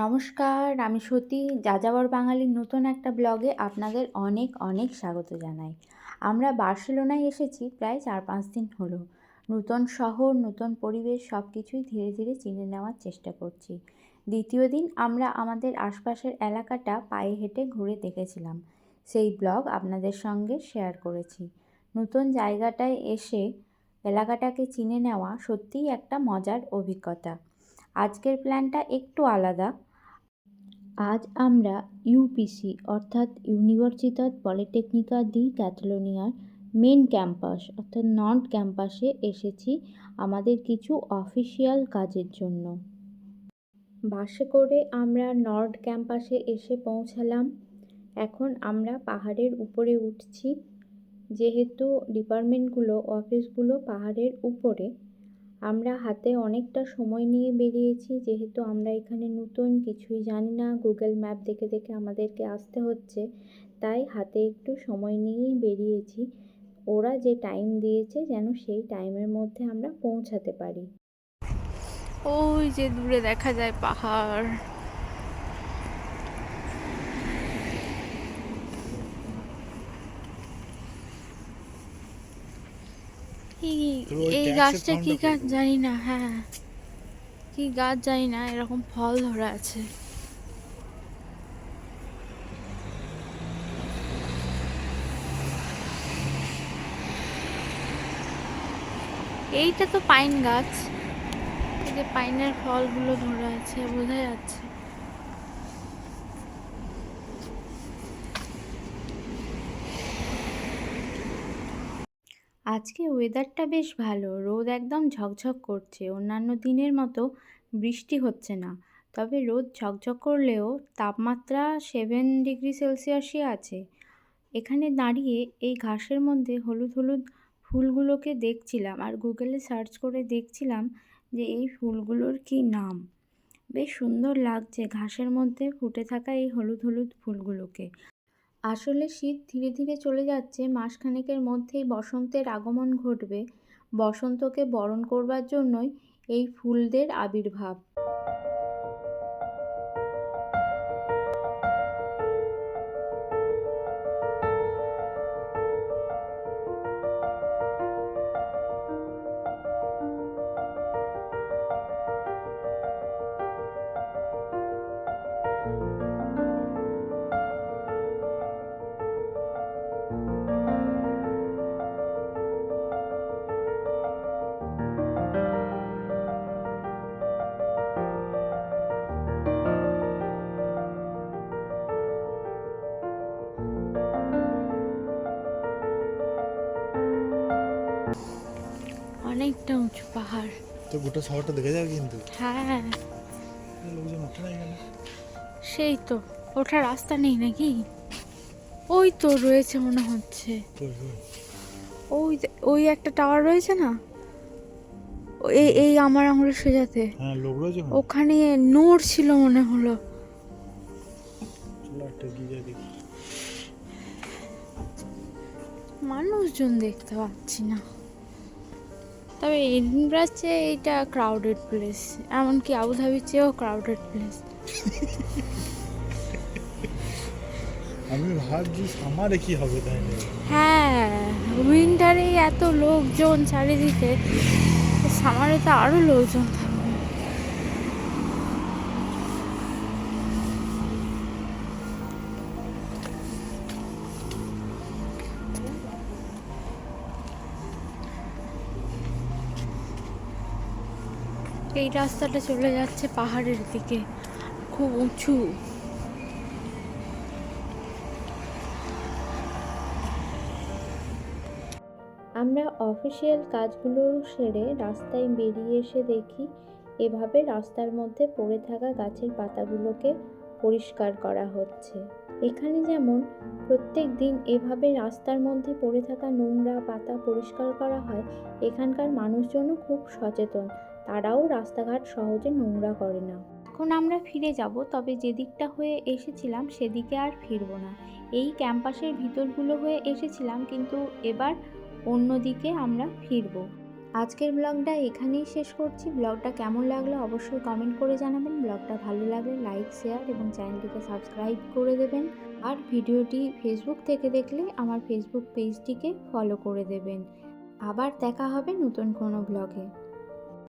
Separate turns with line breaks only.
নমস্কার, আমি সতী। যাযাবর বাঙালির নতুন একটা ব্লগে আপনাদের অনেক অনেক স্বাগত জানাই। আমরা বার্সেলোনায় এসেছি প্রায় 4-5 দিন হলো। নতুন শহর, নতুন পরিবেশ সব কিছুই ধীরে ধীরে চিনে নেওয়ার চেষ্টা করছি। দ্বিতীয় দিন আমরা আমাদের আশপাশের এলাকাটা পায়ে হেঁটে ঘুরে দেখেছিলাম। সেই ব্লগ আপনাদের সঙ্গে শেয়ার করেছি। নতুন জায়গাটায় এসে এলাকাটাকে চিনে নেওয়া সত্যিই একটা মজার অভিজ্ঞতা। আজকের প্ল্যানটা একটু আলাদা। আজ আমরা ইউপিসি অর্থাৎ ইউনিভার্সিতাত পলিটেকনিকা দি ক্যাটালোনিয়ার মেন ক্যাম্পাস অর্থাৎ নর্থ ক্যাম্পাসে এসেছি আমাদের কিছু অফিসিয়াল কাজের জন্য। বাসে করে আমরা নর্থ ক্যাম্পাসে এসে পৌঁছালাম। এখন আমরা পাহাড়ের উপরে উঠছি। যেহেতু ডিপার্টমেন্টগুলো, অফিসগুলো পাহাড়ের উপরে, আমরা হাতে অনেকটা সময় নিয়ে বেরিয়েছি। যেহেতু আমরা এখানে নতুন, কিছুই জানি না, গুগল ম্যাপ দেখে দেখে আমাদেরকে আসতে হচ্ছে, তাই হাতে একটু সময় নিয়েই বেরিয়েছি। ওরা যে টাইম দিয়েছে যেন সেই টাইমের মধ্যে আমরা পৌঁছাতে পারি।
ওই যে দূরে দেখা যায় পাহাড়। এই গাছটা কি গাছ জানি না। হ্যাঁ, কি গাছ জানি না, এরকম ফল ধরে আছে। এইটা তো পাইন গাছ। এই যে পাইনের ফলগুলো ধরে আছে, বোঝা যাচ্ছে।
আজকে ওয়েদারটা বেশ ভালো, রোদ একদম ঝকঝক করছে। অন্যান্য দিনের মতো বৃষ্টি হচ্ছে না, তবে রোদ ঝকঝক করলেও তাপমাত্রা 7 ডিগ্রি সেলসিয়াসই আছে। এখানে দাঁড়িয়ে এই ঘাসের মধ্যে হলুদ হলুদ ফুলগুলোকে দেখছিলাম আর গুগলে সার্চ করে দেখছিলাম যে এই ফুলগুলোর কি নাম। বেশ সুন্দর লাগছে ঘাসের মধ্যে ফুটে থাকা এই হলুদ হলুদ ফুলগুলোকে। আসলে শীত ধীরে ধীরে চলে যাচ্ছে, মাসখানেকের মধ্যেই বসন্তের আগমন ঘটবে। বসন্তকে বরণ করবার জন্যই এই ফুলদের আবির্ভাব।
অনেকটা উঁচু পাহাড়।
তো গোটা শহরটা দেখে যাবে কিন্তু।
হ্যাঁ,
লোকজন ওঠে না এখানে।
সেই তো। ওঠার রাস্তা নেই নাকি? ওই তো রয়েছে মনে হচ্ছে। ওই একটা টাওয়ার রয়েছে না, এই এই আমার আঙুলের সোজাতে।
হ্যাঁ, লোক রয়েছে
ওখানে নড় ছিল মনে হলো।
চলো একটা গিয়ে দেখি।
মানুষজন দেখতে পাচ্ছি না, তবে এডিনবরার চেয়ে এইটা ক্রাউডেড প্লেস, এমনকি আবুধাবির চেয়েও ক্রাউডেড প্লেস।
আমি ভাবছি সামারে কি হবে তাই না।
হ্যাঁ, উইন্টারে এত লোকজন চারিদিকে, সামারে তো আরো লোকজন থাকবে। এই রাস্তাটা চলে যাচ্ছে পাহাড়ের দিকে, খুব উঁচু।
আমরা অফিসিয়াল কাজগুলো সেরে রাস্তায় বেরিয়ে এসে দেখি এভাবে রাস্তার মধ্যে পড়ে থাকা গাছের পাতাগুলোকে পরিষ্কার করা হচ্ছে। এখানে যেমন প্রত্যেক দিন এভাবে রাস্তার মধ্যে পড়ে থাকা নোংরা পাতা পরিষ্কার করা হয়, এখানকার মানুষজনও খুব সচেতন। তারাও রাস্তাঘাট সহজে নোংরা করে না। এখন আমরা ফিরে যাব, তবে যেদিকটা হয়ে এসেছিলাম সেদিকে আর ফিরবো না। এই ক্যাম্পাসের ভিতরগুলো হয়ে এসেছিলাম, কিন্তু এবার অন্যদিকে আমরা ফিরব। আজকের ব্লগটা এখানেই শেষ করছি। ব্লগটা কেমন লাগলো অবশ্যই কমেন্ট করে জানাবেন। ব্লগটা ভালো লাগলে লাইক, শেয়ার এবং চ্যানেলটিকে সাবস্ক্রাইব করে দেবেন। আর ভিডিওটি ফেসবুক থেকে দেখলে আমার ফেসবুক পেজটিকে ফলো করে দেবেন। আবার দেখা হবে নতুন কোনো ব্লগে।